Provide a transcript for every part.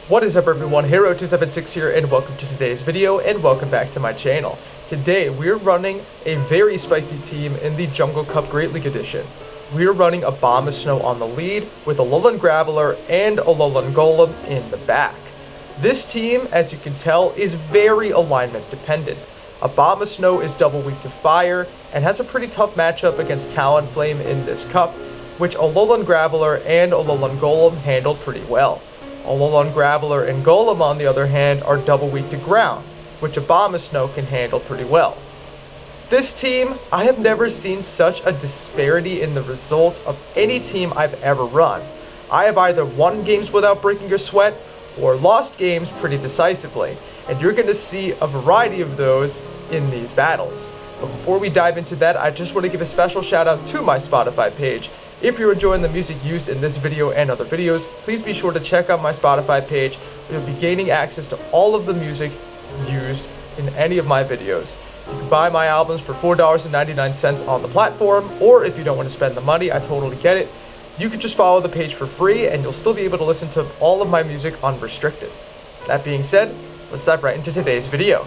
What is up everyone, Hero276 here and welcome to today's video and welcome back to my channel. Today we're running a very spicy team in the Jungle Cup Great League Edition. We're running Abomasnow on the lead with ALOLAN Graveler and ALOLAN Golem in the back. This team, as you can tell, is very alignment dependent. Abomasnow is double weak to fire and has a pretty tough matchup against Talonflame in this cup, which ALOLAN Graveler and ALOLAN Golem handled pretty well. ALOLAN Graveler and Golem, on the other hand, are double weak to ground, which Abomasnow can handle pretty well. This team, I have never seen such a disparity in the results of any team I've ever run. I have either won games without breaking a sweat, or lost games pretty decisively, and you're going to see a variety of those in these battles. But before we dive into that, I just want to give a special shout out to my Spotify page. If you're enjoying the music used in this video and other videos, please be sure to check out my Spotify page, where you'll be gaining access to all of the music used in any of my videos. You can buy my albums for $4.99 on the platform, or if you don't want to spend the money, I totally get it. You can just follow the page for free and you'll still be able to listen to all of my music unrestricted. That being said, let's dive right into today's video.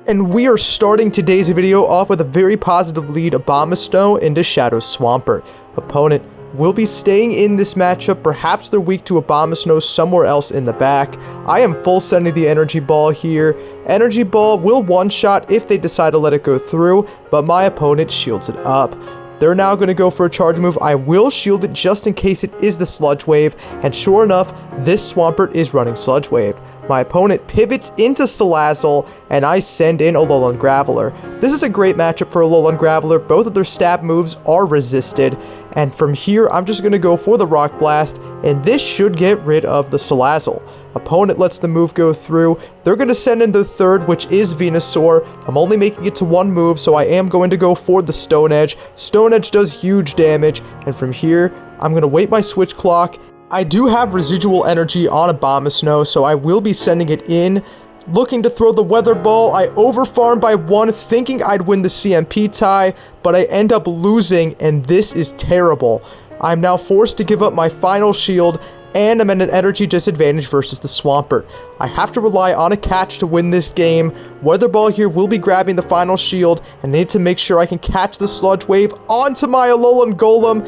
And we are starting today's video off with a very positive lead, Abomasnow into Shadow Swampert. Opponent will be staying in this matchup. Perhaps they're weak to Abomasnow somewhere else in the back. I am full sending the Energy Ball here. Energy Ball will one-shot if they decide to let it go through, but my opponent shields it up. They're now going to go for a charge move. I will shield it just in case it is the Sludge Wave, and sure enough, this Swampert is running Sludge Wave. My opponent pivots into Salazzle, and I send in ALOLAN Graveler. This is a great matchup for ALOLAN Graveler. Both of their stab moves are resisted, and from here, I'm just going to go for the Rock Blast, and this should get rid of the Salazzle. Opponent lets the move go through. They're going to send in the third, which is Venusaur. I'm only making it to one move, so I am going to go for the Stone Edge. Stone Edge does huge damage, and from here, I'm going to wait my switch clock. I do have residual energy on Abomasnow, so I will be sending it in. Looking to throw the Weather Ball. I overfarmed by one, thinking I'd win the CMP tie, but I end up losing, and this is terrible. I'm now forced to give up my final shield, and I'm at an energy disadvantage versus the Swampert. I have to rely on a catch to win this game. Weather Ball here will be grabbing the final shield, and I need to make sure I can catch the Sludge Wave onto my ALOLAN Golem,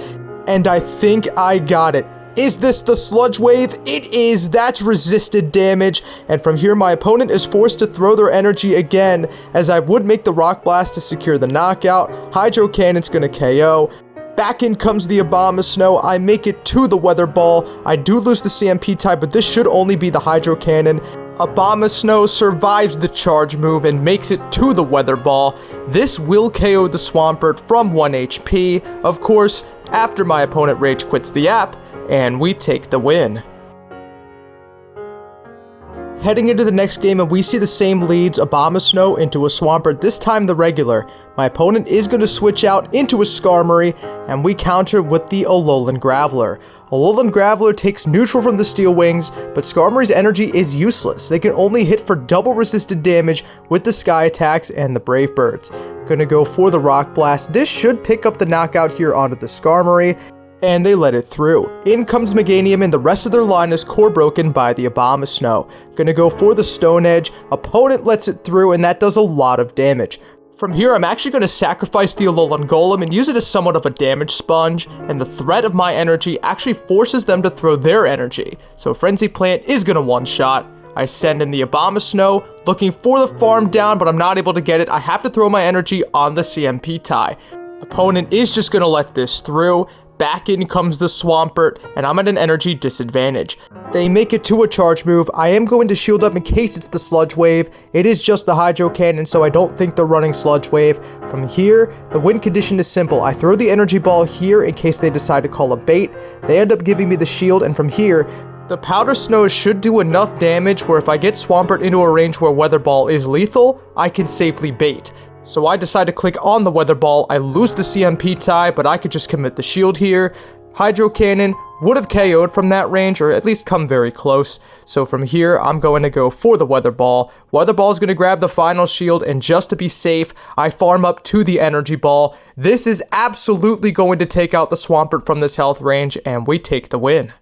and I think I got it. Is this the Sludge Wave? It is. That's resisted damage, and from here my opponent is forced to throw their energy again, as I would make the Rock Blast to secure the knockout. Hydro Cannon's gonna KO. Back in comes the Abomasnow. I make it to the Weather Ball. I do lose the CMP tie, but this should only be the Hydro Cannon. Abomasnow survives the charge move and makes it to the Weather Ball. This will KO the Swampert from 1 HP, of course, after my opponent rage quits the app, and we take the win. Heading into the next game, and we see the same leads, Abomasnow into a Swampert, this time the regular. My opponent is going to switch out into a Skarmory, and we counter with the ALOLAN Graveler. ALOLAN Graveler takes neutral from the Steel Wings, but Skarmory's energy is useless. They can only hit for double resisted damage with the Sky Attacks and the Brave Birds. Gonna go for the Rock Blast. This should pick up the knockout here onto the Skarmory, and they let it through. In comes Meganium, and the rest of their line is core broken by the Abomasnow. Gonna go for the Stone Edge. Opponent lets it through, and that does a lot of damage. From here, I'm actually going to sacrifice the ALOLAN Golem and use it as somewhat of a damage sponge, and the threat of my energy actually forces them to throw their energy. So Frenzy Plant is going to one-shot. I send in the Abomasnow, looking for the farm down, but I'm not able to get it. I have to throw my energy on the CMP tie. Opponent is just going to let this through. Back in comes the Swampert, and I'm at an energy disadvantage. They make it to a charge move. I am going to shield up in case it's the Sludge Wave. It is just the Hydro Cannon, so I don't think they're running Sludge Wave. From here, the win condition is simple. I throw the Energy Ball here in case they decide to call a bait. They end up giving me the shield, and from here, the Powder Snow should do enough damage where if I get Swampert into a range where Weather Ball is lethal, I can safely bait. So I decide to click on the Weather Ball. I lose the CMP tie, but I could just commit the shield here. Hydro Cannon would have KO'd from that range, or at least come very close. So from here, I'm going to go for the Weather Ball. Weather Ball is going to grab the final shield, and just to be safe, I farm up to the Energy Ball. This is absolutely going to take out the Swampert from this health range, and we take the win.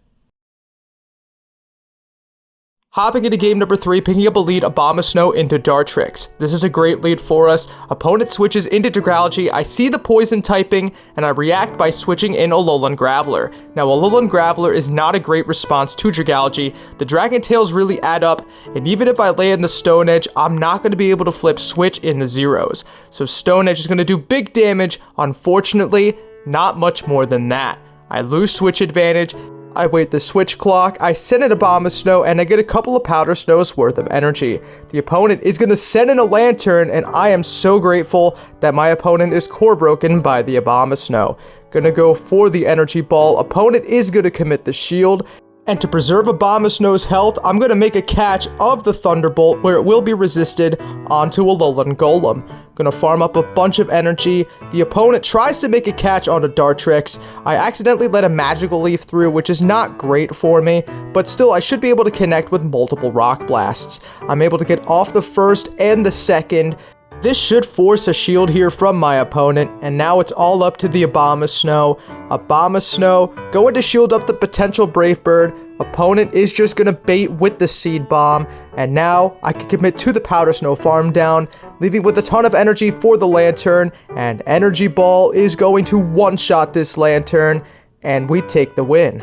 Hopping into game number 3, picking up a lead, Abomasnow into Dartrix. This is a great lead for us. Opponent switches into Dragalge. I see the poison typing, and I react by switching in ALOLAN Graveler. Now, ALOLAN Graveler is not a great response to Dragalge. The Dragon Tails really add up, and even if I lay in the Stone Edge, I'm not going to be able to flip switch in the zeros. So Stone Edge is going to do big damage. Unfortunately, not much more than that. I lose switch advantage. I wait the switch clock, I send in a Abomasnow, and I get a couple of Powder Snows worth of energy. The opponent is going to send in a Lantern, and I am so grateful that my opponent is core broken by the Abomasnow. Gonna go for the Energy Ball. Opponent is going to commit the shield. And to preserve Abomasnow's health, I'm going to make a catch of the Thunderbolt where it will be resisted onto ALOLAN Golem. Going to farm up a bunch of energy. The opponent tries to make a catch onto Dartrix. I accidentally let a Magical Leaf through, which is not great for me, but still I should be able to connect with multiple Rock Blasts. I'm able to get off the first and the second. This should force a shield here from my opponent, and now it's all up to the Abomasnow. Abomasnow going to shield up the potential Brave Bird. Opponent is just going to bait with the Seed Bomb, and now I can commit to the Powder Snow farm down, leaving with a ton of energy for the Lantern, and Energy Ball is going to one-shot this Lantern, and we take the win.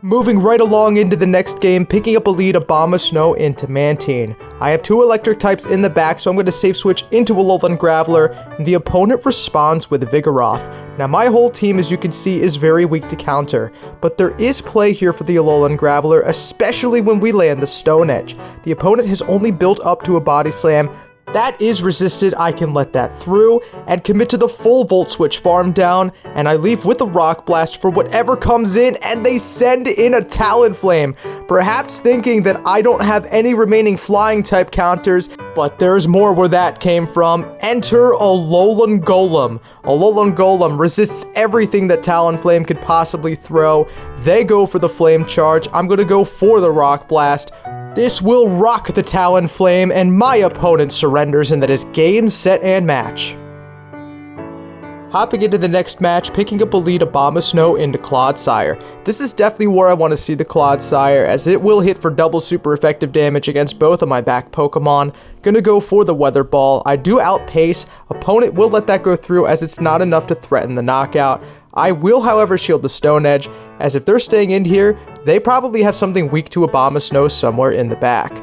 Moving right along into the next game, picking up a lead, Abomasnow into Mantine. I have 2 electric types in the back, so I'm going to safe switch into ALOLAN Graveler, and the opponent responds with Vigoroth. Now my whole team, as you can see, is very weak to counter, but there is play here for the ALOLAN Graveler, especially when we land the Stone Edge. The opponent has only built up to a Body Slam. That is resisted, I can let that through, and commit to the full Volt Switch farm down, and I leave with a Rock Blast for whatever comes in, and they send in a Talonflame, perhaps thinking that I don't have any remaining flying type counters, but there's more where that came from. Enter ALOLAN Golem. ALOLAN Golem resists everything that Talonflame could possibly throw. They go for the Flame Charge. I'm going to go for the Rock Blast. This will rock the Talonflame, and my opponent surrenders, and that is game, set, and match. Hopping into the next match, picking up a lead, Abomasnow into Clodsire. This is definitely where I want to see the Clodsire, as it will hit for double super effective damage against both of my back Pokemon. Gonna go for the Weather Ball. I do outpace. Opponent will let that go through, as it's not enough to threaten the knockout. I will, however, shield the Stone Edge, as if they're staying in here, they probably have something weak to Abomasnow somewhere in the back.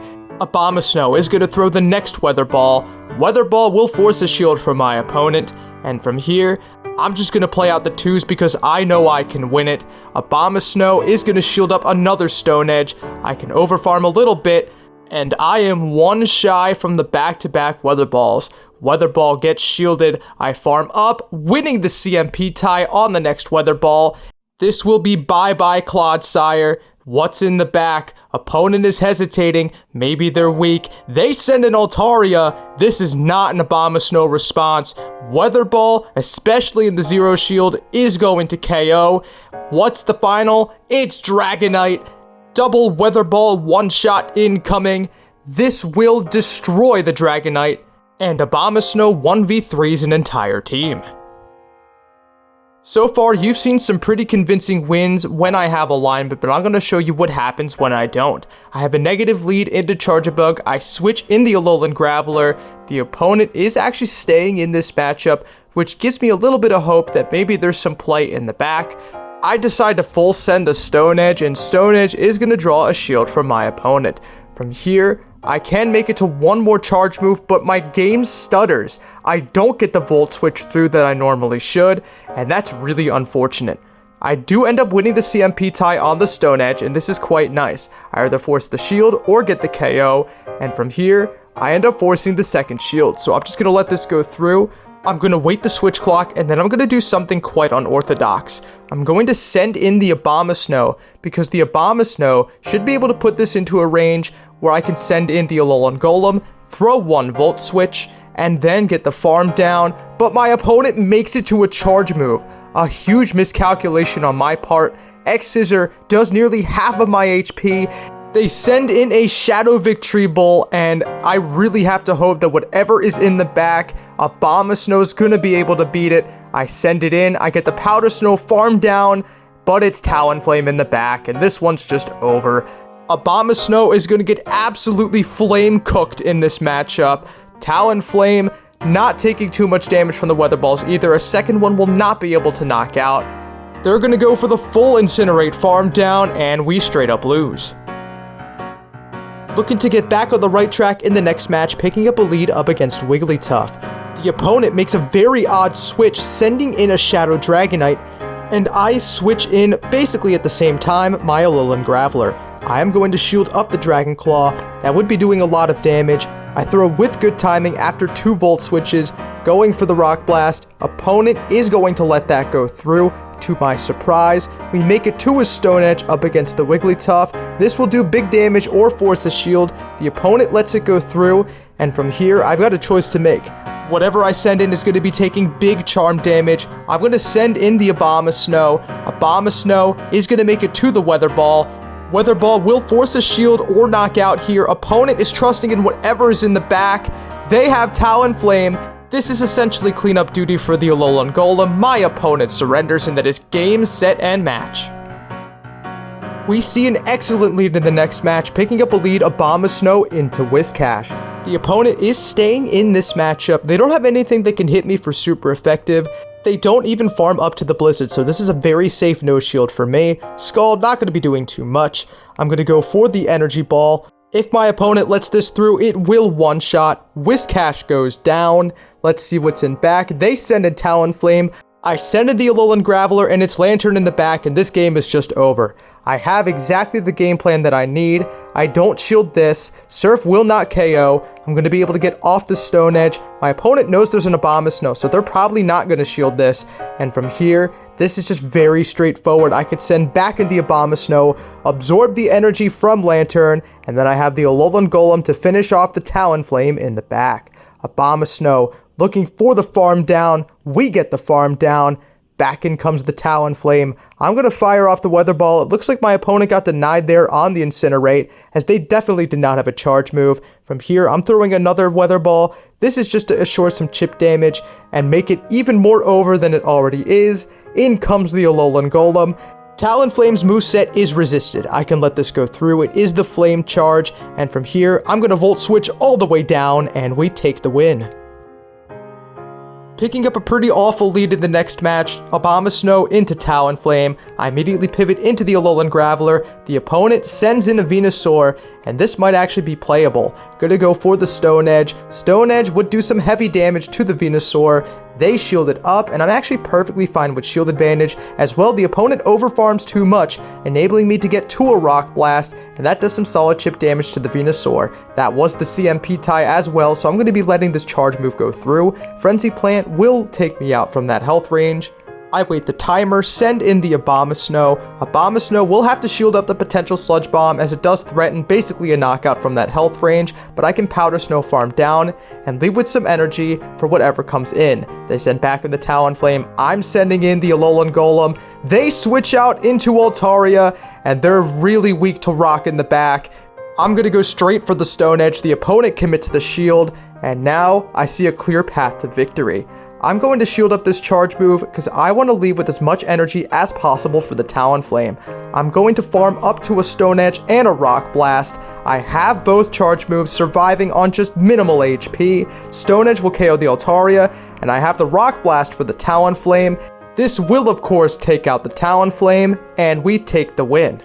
Abomasnow is going to throw the next Weather Ball. Weather Ball will force a shield from my opponent, and from here, I'm just going to play out the 2s because I know I can win it. Abomasnow is going to shield up another Stone Edge. I can overfarm a little bit, and I am 1 shy from the back-to-back Weather Balls. Weather Ball gets shielded. I farm up, winning the CMP tie on the next Weather Ball. This will be bye-bye Clodsire. What's in the back? Opponent is hesitating. Maybe they're weak. They send an Altaria. This is not an Abomasnow response. Weather Ball, especially in the Zero Shield, is going to KO. What's the final? It's Dragonite. Double Weather Ball one-shot incoming. This will destroy the Dragonite, and Abomasnow 1v3s an entire team. So far, you've seen some pretty convincing wins when I have alignment, but I'm going to show you what happens when I don't. I have a negative lead into Charjabug. I switch in the ALOLAN Graveler. The opponent is actually staying in this matchup, which gives me a little bit of hope that maybe there's some play in the back. I decide to full send the Stone Edge, and Stone Edge is going to draw a shield from my opponent. From here, I can make it to 1 more charge move, but my game stutters. I don't get the Volt Switch through that I normally should, and that's really unfortunate. I do end up winning the CMP tie on the Stone Edge, and this is quite nice. I either force the shield or get the KO, and from here, I end up forcing the second shield, so I'm just going to let this go through. I'm going to wait the switch clock, and then I'm going to do something quite unorthodox. I'm going to send in the Abomasnow, because the Abomasnow should be able to put this into a range where I can send in the ALOLAN Golem, throw 1 Volt Switch, and then get the farm down, but my opponent makes it to a charge move. A huge miscalculation on my part. X-Scissor does nearly half of my HP. They send in a Shadow Victory Bolt, and I really have to hope that whatever is in the back, Abomasnow is going to be able to beat it. I send it in, I get the Powder Snow farm down, but it's Talonflame in the back, and this one's just over. Abomasnow is going to get absolutely flame cooked in this matchup. Talonflame not taking too much damage from the Weather Balls either. A second one will not be able to knock out. They're going to go for the full Incinerate farm down, and we straight up lose. Looking to get back on the right track in the next match, picking up a lead up against Wigglytuff. The opponent makes a very odd switch, sending in a Shadow Dragonite, and I switch in basically at the same time my ALOLAN Graveler. I am going to shield up the Dragon Claw. That would be doing a lot of damage. I throw with good timing after 2 Volt switches, going for the Rock Blast. Opponent is going to let that go through. To my surprise, we make it to a Stone Edge up against the Wigglytuff. This will do big damage or force a shield. The opponent lets it go through, and from here, I've got a choice to make. Whatever I send in is going to be taking big charm damage. I'm going to send in the Abomasnow. Abomasnow is going to make it to the Weather Ball. Weather Ball will force a shield or knock out here. Opponent is trusting in whatever is in the back. They have Talonflame. This is essentially cleanup duty for the ALOLAN Golem. My opponent surrenders, and that is game, set, and match. We see an excellent lead in the next match, picking up a lead Abomasnow into Whiscash. The opponent is staying in this matchup. They don't have anything that can hit me for super effective. They don't even farm up to the Blizzard, so this is a very safe no shield for me. Scald, not going to be doing too much. I'm going to go for the Energy Ball. If my opponent lets this through, it will one-shot. Whiscash goes down. Let's see what's in back. They send in Talonflame. I send in the ALOLAN Graveler and its Lantern in the back, and this game is just over. I have exactly the game plan that I need. I don't shield this. Surf will not KO. I'm going to be able to get off the Stone Edge. My opponent knows there's an Abomasnow, so they're probably not going to shield this. And from here, this is just very straightforward. I could send back in the Abomasnow, absorb the energy from Lantern, and then I have the ALOLAN Golem to finish off the Talonflame in the back. Abomasnow looking for the farm down. We get the farm down. Back in comes the Talonflame. I'm going to fire off the Weather Ball. It looks like my opponent got denied there on the Incinerate, as they definitely did not have a charge move. From here, I'm throwing another Weather Ball. This is just to assure some chip damage and make it even more over than it already is. In comes the ALOLAN Golem. Talonflame's moveset is resisted. I can let this go through. It is the Flame Charge. And from here, I'm going to Volt Switch all the way down, and we take the win. Picking up a pretty awful lead in the next match, Abomasnow into Talonflame. I immediately pivot into the ALOLAN Graveler. The opponent sends in a Venusaur, and this might actually be playable. Gonna go for the Stone Edge. Stone Edge would do some heavy damage to the Venusaur. They shield it up, and I'm actually perfectly fine with shield advantage. As well, the opponent overfarms too much, enabling me to get to a Rock Blast, and that does some solid chip damage to the Venusaur. That was the CMP tie as well, so I'm going to be letting this charge move go through. Frenzy Plant will take me out from that health range. I wait the timer, send in the Abomasnow. Abomasnow will have to shield up the potential Sludge Bomb, as it does threaten basically a knockout from that health range, but I can Powder Snow farm down and leave with some energy for whatever comes in. They send back in the Talonflame. I'm sending in the ALOLAN Golem. They switch out into Altaria, and they're really weak to rock in the back. I'm going to go straight for the Stone Edge. The opponent commits the shield, and now I see a clear path to victory. I'm going to shield up this charge move because I want to leave with as much energy as possible for the Talonflame. I'm going to farm up to a Stone Edge and a Rock Blast. I have both charge moves surviving on just minimal HP. Stone Edge will KO the Altaria, and I have the Rock Blast for the Talonflame. This will of course take out the Talonflame, and we take the win.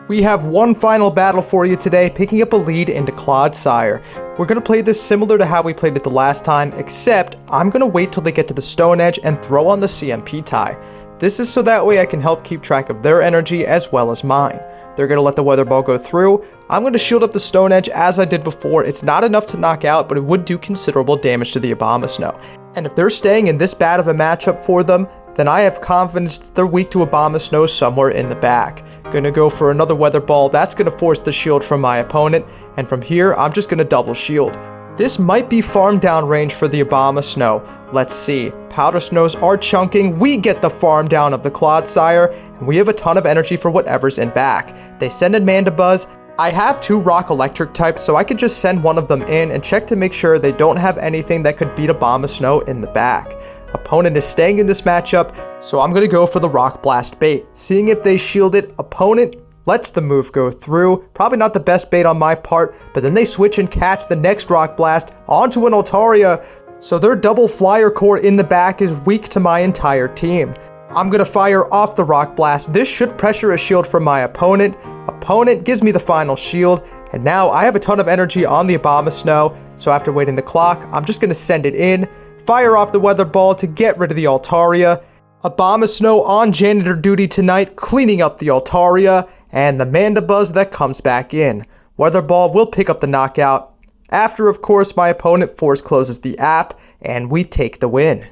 We have one final battle for you today, picking up a lead into Clodsire. We're going to play this similar to how we played it the last time, except I'm going to wait till they get to the Stone Edge and throw on the CMP tie. This is so that way I can help keep track of their energy as well as mine. They're going to let the Weather Ball go through. I'm going to shield up the Stone Edge as I did before. It's not enough to knock out, but it would do considerable damage to the Abomasnow. And if they're staying in this bad of a matchup for them, then I have confidence that they're weak to Abomasnow somewhere in the back. Gonna go for another Weather Ball. That's gonna force the shield from my opponent, and from here, I'm just gonna double shield. This might be farm down range for the Abomasnow. Let's see. Powder Snows are chunking. We get the farm down of the Clodsire, and we have a ton of energy for whatever's in back. They send in Mandibuzz. I have 2 Rock Electric types, so I could just send one of them in and check to make sure they don't have anything that could beat Abomasnow in the back. Opponent is staying in this matchup, so I'm going to go for the Rock Blast bait. Seeing if they shield it, opponent lets the move go through. Probably not the best bait on my part, but then they switch and catch the next Rock Blast onto an Altaria, so their double flyer core in the back is weak to my entire team. I'm going to fire off the Rock Blast. This should pressure a shield from my opponent. Opponent gives me the final shield, and now I have a ton of energy on the Abomasnow, so after waiting the clock, I'm just going to send it in, fire off the Weather Ball to get rid of the Altaria. Abomasnow on janitor duty tonight, cleaning up the Altaria, and the Mandibuzz that comes back in. Weather Ball will pick up the knockout. After, of course, my opponent force closes the app, and we take the win.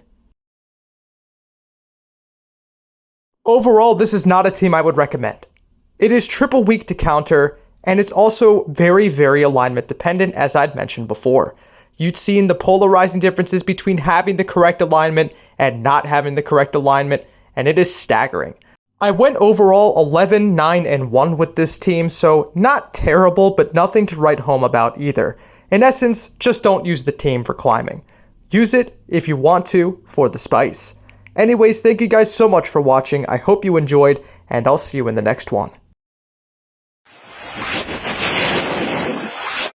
Overall, this is not a team I would recommend. It is triple weak to counter, and it's also very, very alignment dependent, as I'd mentioned before. You'd seen the polarizing differences between having the correct alignment and not having the correct alignment, and it is staggering. I went overall 11, 9, and 1 with this team, so not terrible, but nothing to write home about either. In essence, just don't use the team for climbing. Use it, if you want to, for the spice. Anyways, thank you guys so much for watching. I hope you enjoyed, and I'll see you in the next one.